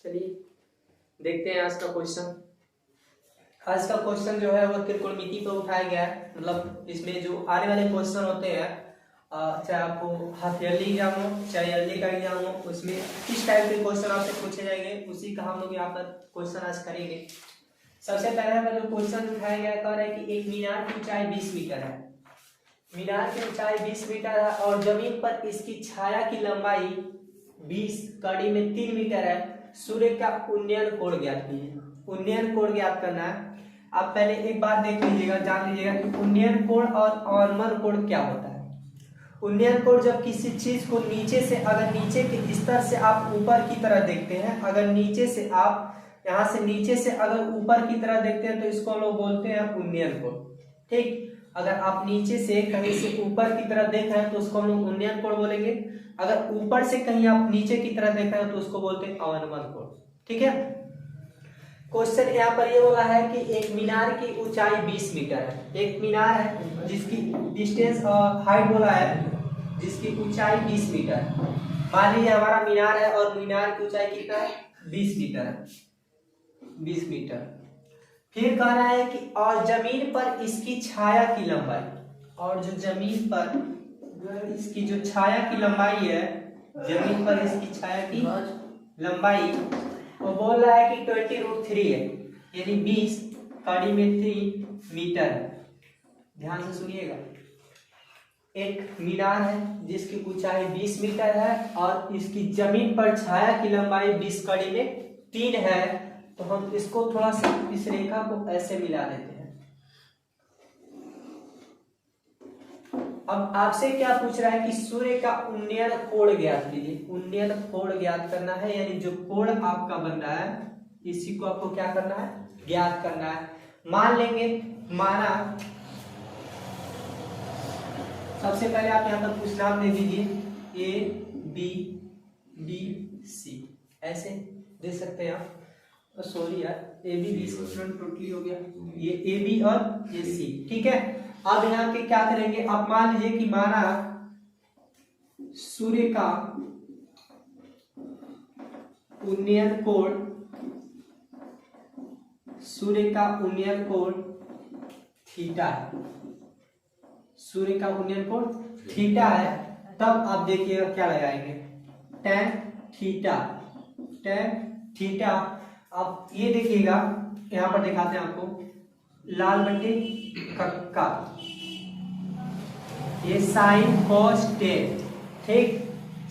चलिए देखते हैं आज का क्वेश्चन। आज का क्वेश्चन जो है वो त्रिकोणमिति पर उठाया गया है। मतलब इसमें जो आने वाले क्वेश्चन होते हैं, चाहे आपको हाफ ईयरली एग्जाम हो चाहे ईयरली का एग्जाम हो, उसमें किस टाइप के क्वेश्चन आपसे पूछे जाएंगे उसी का हम लोग यहाँ पर क्वेश्चन आज करेंगे। सबसे पहले हमें जो क्वेश्चन उठाया गया कह रहा है कि एक मीनार की ऊंचाई 20 मीटर है। मीनार की ऊंचाई 20 मीटर है और जमीन पर इसकी छाया की लंबाई 20 कड़ी में 3 मीटर है। सूर्य का उन्नयन कोण ज्ञात कीजिए। उन्नयन कोण ज्ञात करना है। आप पहले एक बात देख लीजिएगा, जान लीजिएगा कि उन्नयन कोण और अवनमन कोण क्या होता है। उन्नयन कोण जब किसी चीज को नीचे से, अगर नीचे के स्तर से आप ऊपर की तरह देखते हैं, अगर नीचे से आप यहाँ से नीचे से अगर ऊपर की तरह देखते हैं तो इसको हम लोग बोलते हैं उन्नयन कोण। ठीक, अगर आप नीचे से कहीं से ऊपर की तरफ देख रहे हैं तो उसको हम लोग उन्नयन कोण बोलेंगे। अगर ऊपर से कहीं आप नीचे की तरफ देख रहे हैं तो उसको बोलते हैं अवनमन कोण। ठीक है, क्वेश्चन यहाँ पर ये बोला है कि एक मीनार की ऊंचाई 20 मीटर है। एक मीनार है जिसकी डिस्टेंस हाइट बोला है, जिसकी ऊंचाई 20 मीटर है। मान लीजिए हमारा मीनार है और मीनार की ऊंचाई कितना है, 20 मीटर है, 20 मीटर। फिर कह रहा है कि और जमीन पर इसकी छाया की लंबाई, और जो जमीन पर इसकी जो छाया की लंबाई है, जमीन पर इसकी छाया की लंबाई वो बोल रहा है कि 20√3 है, यानी 20 कड़ी में 3 मीटर है। ध्यान से सुनिएगा, एक मीनार है जिसकी ऊंचाई 20 मीटर है और इसकी जमीन पर छाया की लंबाई 20 कड़ी में 3 है। तो हम इसको थोड़ा सा इस रेखा को ऐसे मिला देते हैं। अब आपसे क्या पूछ रहा है कि सूर्य का उन्नयन कोण ज्ञात कीजिए। उन्नयन कोण ज्ञात करना है, यानी जो कोण आपका बन रहा है इसी को आपको क्या करना है, ज्ञात करना है। मान लेंगे, माना सबसे पहले आप यहाँ पर कुछ नाम दे दीजिए, ए बी बी सी, ऐसे दे सकते हैं आप। सॉरी यार, A B B C totally हो गया, ये ए बी और ये सी। ठीक है, अब यहाँ पे क्या करेंगे, अब मान लीजिए कि माना सूर्य का उन्नयन कोण, सूर्य का उन्नयन कोण थीटा है। सूर्य का उन्नयन कोण थीटा है। तब आप देखिएगा क्या लगाएंगे, tan थीटा, tan थीटा। अब ये देखिएगा, यहाँ पर दिखाते हैं आपको, लाल बटे कक्का, ये साइन कॉस टेन। ठीक,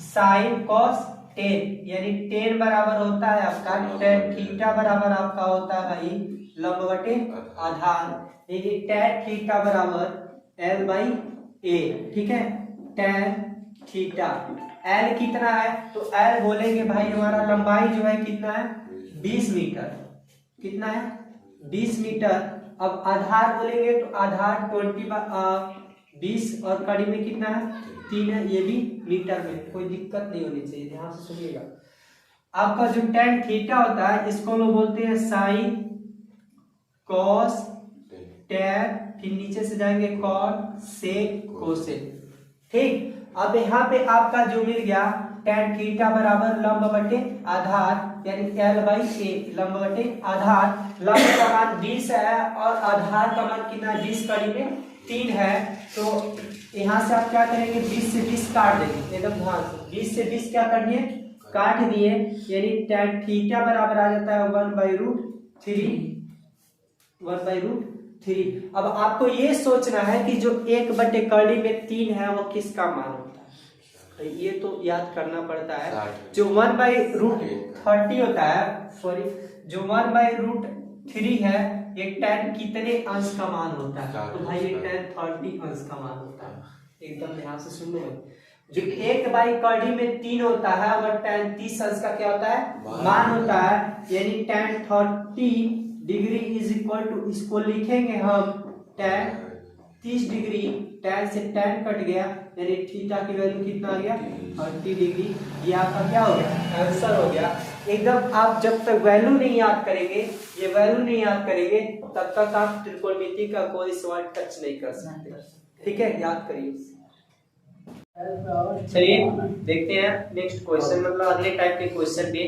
साइन कॉस टेन, यानी टेन बराबर होता है आपका tan थीटा बराबर आपका होता है भाई लंब बटे आधार, यानी tan थीटा बराबर L बाई ए। ठीक है, tan थीटा L कितना है, तो L बोलेंगे भाई हमारा लंबाई जो है कितना है, 20 मीटर। कितना है, 20 मीटर। अब आधार बोलेंगे तो आधार 20 और कड़ी में कितना है, 3 है, ये भी मीटर में, कोई दिक्कत नहीं होनी चाहिए। ध्यान से सुनिएगा, आपका जो tan थीटा होता है इसको लोग बोलते हैं साइन कॉस tan, फिर नीचे से जाएंगे कॉट सेक कोसेक। ठीक, अब यहाँ पे आपका जो मिल गया tan थीटा बराबर लंब बटे आधार, यानी L बाई ए, लंब बटे आधार। लंब का मान 20 है और आधार का मान कितना, 20 कड़ी में 3 है। तो यहाँ से आप क्या करेंगे, 20 से 20 काट देंगे, एकदम ध्यान से 20 से 20 क्या कर दिए, काट दिए, यानी tan थीटा बराबर आ जाता है 1/√3, 1/√3। अब आपको ये सोचना है कि जो 1 बटे कड़ी में 3 है वो किसका मान होता है, ये तो याद करना पड़ता है। जो 1/√30 होता है, सॉरी, जो 1/√3 है, ये tan कितने अंश का मान होता है, तो भाई ये tan 30 अंश का मान होता है। एकदम ध्यान से सुन लो, जो 1 कड़ी में 3 होता है वह tan 30 अंश का क्या होता है, मान होता है, यानी tan 30 degree is equal to, इसको लिखेंगे हम tan 30 डिग्री, tan से tan कट गया, यानी थीटा की वैल्यू कितना आ गया, 30 डिग्री। ये आपका क्या हो गया, आंसर हो गया। एकदम आप जब तक वैल्यू नहीं याद करेंगे, ये वैल्यू नहीं याद करेंगे, तब तक आप त्रिकोणमिति का कोई सवाल टच नहीं कर सकते। ठीक है, याद करिए। चलिए देखते हैं नेक्स्ट क्वेश्चन, मतलब अगले टाइप के क्वेश्चन पे।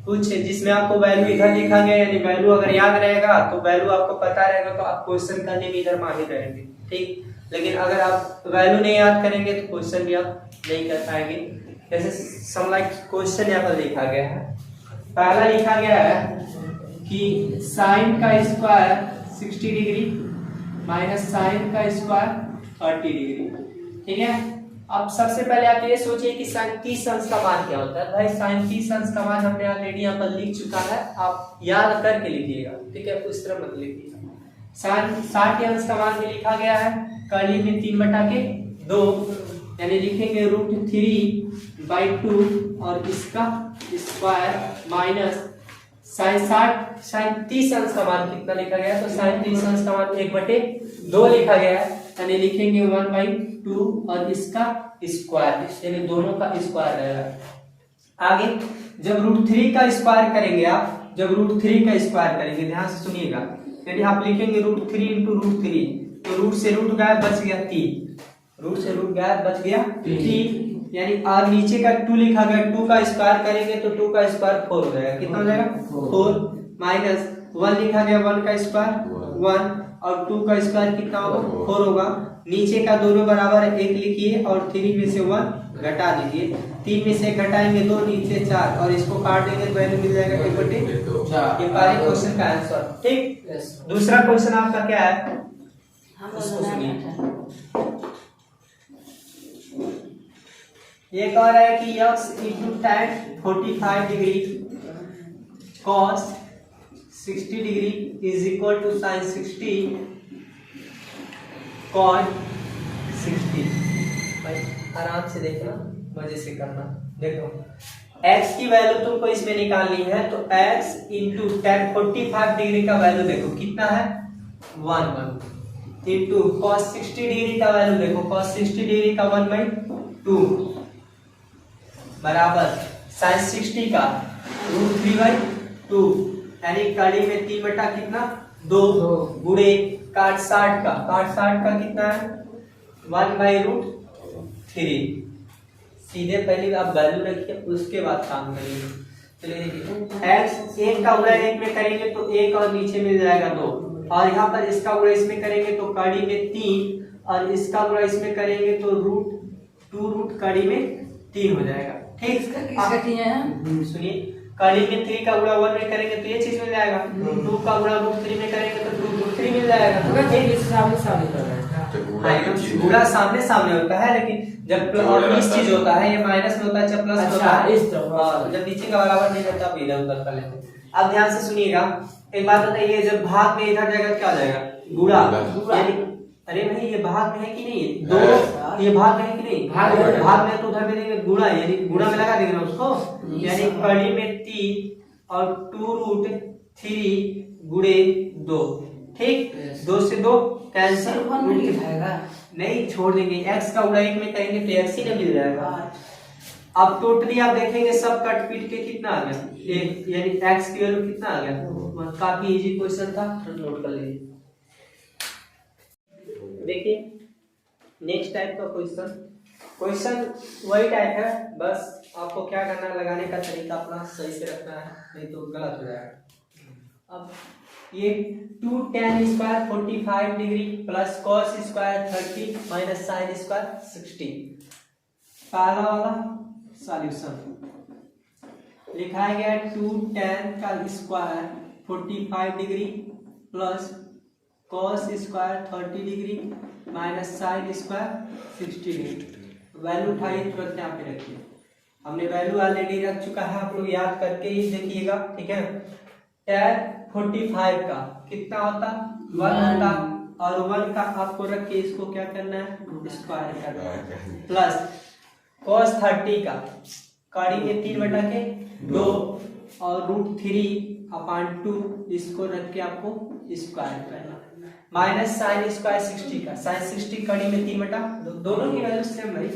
कुछ जिसमें आपको वैल्यू इधर लिखा गया, यानी वैल्यू अगर याद रहेगा तो वैल्यू आपको पता रहेगा तो आप क्वेश्चन करने में इधर माहिर रहेंगे, ठीक। लेकिन अगर आप वैल्यू नहीं याद करेंगे तो क्वेश्चन भी आप नहीं कर पाएंगे। जैसे सम लाइक क्वेश्चन यहाँ पर लिखा गया है, पहला लिखा गया है कि साइन का स्क्वायर 60 डिग्री माइनस साइन का स्क्वायर 30 डिग्री, ठीक है। अब सबसे पहले आप ये सोचिए कि साइन 30 अंश का मान क्या होता है। भाई साइन 30 अंश का मान हमने ऑलरेडी यहाँ पर लिख चुका है, आप याद करके लिखिएगा, ठीक है, उस तरह मत लिखिएगा। साइन 60 अंश का मान भी लिखा गया है, कर्ली में 3/2 यानी लिखेंगे √3/2 और इसका स्क्वायर माइनस साइन 30 अंश का मान कितना लिखा गया, तो साइन 30 अंश का मान 1/2 लिखा गया है, यानी लिखेंगे 1/2 और इसका स्क्वायर, यानी दोनों का स्क्वायर रहेगा। आगे जब √3 का स्क्वायर करेंगे आप, जब √3 का स्क्वायर करेंगे, ध्यान से सुनिएगा, यानी आप लिखेंगे √3 × √3, तो रूट से रूट गायब बच गया 3, रूट से रूट गायब बच गया 3, यानी और नीचे का 2 लिखा गया, 2 का स्क्वायर करेंगे तो 2 का स्क्वायर 4 हो जाएगा, कितना हो जाएगा 4 माइनस 1 लिखा गया, 1 का स्क्वायर 1 और 2 का स्क्वायर कितना होगा 4 होगा। नीचे का दोनों बराबर है 1 लिखिए और 3 में से 1 घटा दीजिए, 3 में से घटाएंगे 2, नीचे 4 और इसको काट देंगे तो वैल्यू मिल जाएगा 1/4। ये पहले क्वेश्चन का आंसर, ठीक। दूसरा क्वेश्चन आपका क्या है, उसको सुनिए। ये कह रहा है कि x × tan 45 degree cos 60 degree is equal to sin 60 cot 60। भाई आराम से देखना, मजे से करना। देखो x की वैल्यू तुमको इसमें निकालनी है, तो x × tan 45 डिग्री का वैल्यू देखो कितना है 1 इंटू cos 60 डिग्री का वैल्यू देखो, cos 60 डिग्री का 1/2 बराबर sin 60 का √3/2, यानी कड़ी में 3 बटा कितना 2 गुणे काट 60 का कितना है 1/√3। सीधे पहले आप वैल्यू रखिए, उसके बाद काम करिए। चलिए देखिए x 1 का गुणा 1 में करेंगे तो 1 और नीचे मिल जाएगा 2, और यहाँ पर इसका गुणा इसमें करेंगे तो कड़ी में 3 और इसका गुणा इसमें करेंगे तो √2 कड़ी में 3 हो जाएगा, ठीक। सुनिए कड़ी में 3 का गुणा 1 में करेंगे तो ये चीज मिल जाएगा, 2 का गुणा √3 में करेंगे तो √3 मिल जाएगा। गुणा सामने सामने होता है, लेकिन जब इस चीज होता है ये माइनस में होता है, जब प्लस होता है जब नीचे का बराबर नहीं रहता इधर उधर कर लेते। अब ध्यान से सुनिएगा, एक बात बताइए, जब भाग में इधर जाएगा क्या हो जाएगा गुणा, यानी अरे भाई ये भाग में है कि नहीं, दो ये भाग में है कि नहीं, भाग में तो उधर में देंगे गुणा, यानी गुणा में लगा देंगे ना उसको, यानी कड़ी में 3 और 2√3 गुणे 2, ठीक। 2 से 2 कैंसिल नहीं छोड़ देंगे, x का गुणा 1 में करेंगे तो x ही ना मिल जाएगा। अब टोटली आप देखेंगे सब कट पीट के कितना आ गया 1, यानी x की वैल्यू कितना आ गया। काफी इजी क्वेश्चन था, नोट कर लीजिए। देखिए नेक्स्ट टाइप का क्वेश्चन वही टाइप है, बस आपको क्या करना है, लगाने का तरीका अपना सही से रखना है, नहीं तो गलत हो जाएगा। अब ये 2 tan square 45 degree plus cos square 30 minus sin square 60, पहला वाला सॉल्यूशन लिखा गया 2 tan का square 45 degree plus cos square 30 degree minus sin square 60 degree. Value उठाइए तुरंत यहाँ पे रखिए, हमने वैल्यू ऑलरेडी रख चुका है, आप लोग याद करके ही देखिएगा, ठीक है। tan 45 का कितना होता 1 होता, और 1 का आपको रख के इसको क्या करना है स्क्वायर करना है, प्लस cos 30 का कड़ी में 3/2 और √3/2 इसको रख के आपको स्क्वायर करना, माइनस sin स्क्वायर 60 का, sin 60 कड़ी में 3/2, दोनों की वैल्यू सेम भाई,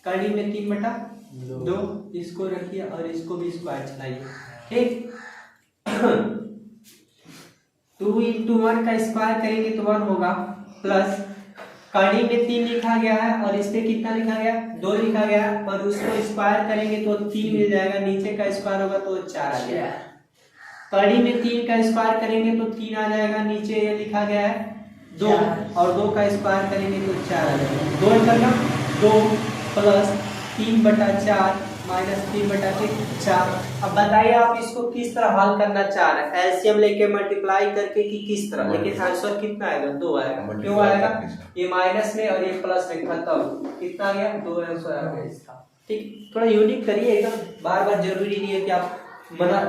कड़ी में 3/2 इसको रखिए और इसको भी स्क्वायर चलाइए, ठीक। 2 × 1 का स्क्वायर करेंगे तो 1 होगा, प्लस कड़ी में 3 लिखा गया है और इस पे कितना लिखा गया, 2 लिखा गया है, और उसको स्क्वायर करेंगे तो 3 मिल जाएगा, नीचे का स्क्वायर होगा तो 4 आ जाएगा। कड़ी में 3 का स्क्वायर करेंगे तो 3 आ जाएगा, नीचे ये लिखा गया है 2, और 2 का स्क्वायर करेंगे तो 4 आ जाएगा। 2 करना 2 प्लस 3/4 माइनस 3/4। अब बताइए आप इसको किस तरह हल करना चाह रहे हैं, एलसीएम लेके मल्टीप्लाई करके कि किस तरह, लेकिन आंसर कितना आएगा, 2 आएगा। क्यों आएगा, ये माइनस में और ये प्लस में खत्म, कितना आ गया, 2 आंसर आ गया इसका। ठीक, थोड़ा यूनिक करिए एकदम, बार बार जरूरी नहीं है कि आप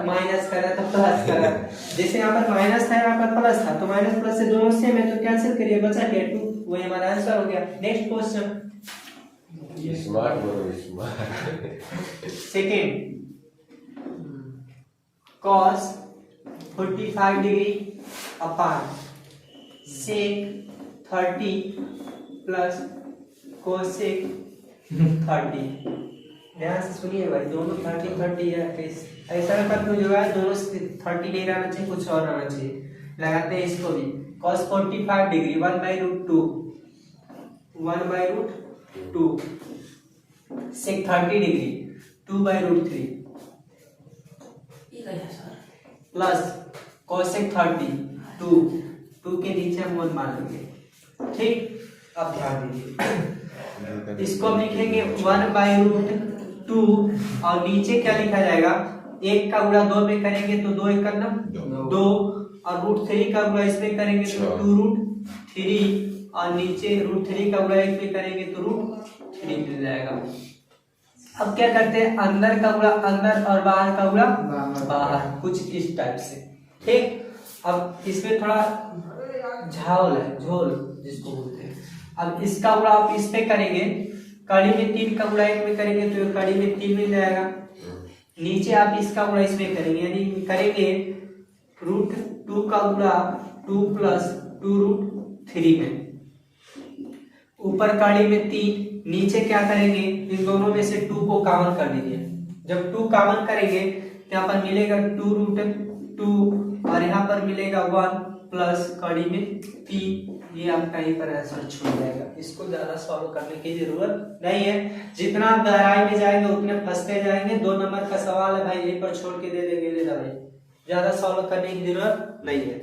माइनस करा तो प्लस करा। जैसे यहाँ पर माइनस था, यहाँ पर प्लस था, तो माइनस प्लस से दोनों सेम है तो कैंसिल करिए, बचा क्या 2, वही हमारा आंसर हो गया। नेक्स्ट क्वेश्चन, स्मार्ट बोलो smart. Second, cos 45 degree upon sec 30 plus cosec 30। ध्यान से सुनिए भाई, दोनों 30 है, ऐसा कुछ जो है दोनों 30 नहीं रहना चाहिए, कुछ और रहना चाहिए। लगाते हैं इसको भी, cos 45 degree 1/√2 sec 30 degree 2/√3 plus cosec 30 2 के नीचे हम 1 मान लेंगे। ठीक, अब ध्यान दीजिए, इसको हम लिखेंगे 1/√2 और नीचे क्या लिखा जाएगा, 1 का गुणा 2 में करेंगे तो 2 1 करना 2, और √3 का गुणा इसमें करेंगे तो 2√3, और नीचे √3 का गुणा 1 में करेंगे तो √3 मिल जाएगा। अब क्या करते हैं, अंदर का गुणा अंदर और बाहर का गुणा बाहर, कुछ इस टाइप से। ठीक, अब इसमें थोड़ा झाल है, झोल जिसको बोलते हैं। अब इसका गुणा आप इस पे करेंगे, कड़ी में 3 का गुणा 1 में करेंगे तो कड़ी में 3 मिल जाएगा, नीचे आप इसका गुणा इसमें करेंगे, यानी करेंगे √2 का गुणा 2 प्लस 2√3 में, ऊपर कड़ी में 3, नीचे क्या करेंगे, इन दोनों में से 2 को कॉमन कर दीजिए। जब 2 कॉमन करेंगे यहाँ पर मिलेगा 2√2 और यहाँ पर मिलेगा 1 प्लस कड़ी में 3, ये आपका यहीं पर आंसर छूट जाएगा। इसको ज्यादा सॉल्व करने की जरूरत नहीं है, जितना आप गहराई में जाएंगे उतने फंसते जाएंगे। 2 नंबर का सवाल है भाई, यहीं पर छोड़ के दे देंगे भाई, ज्यादा सॉल्व करने की जरूरत नहीं है।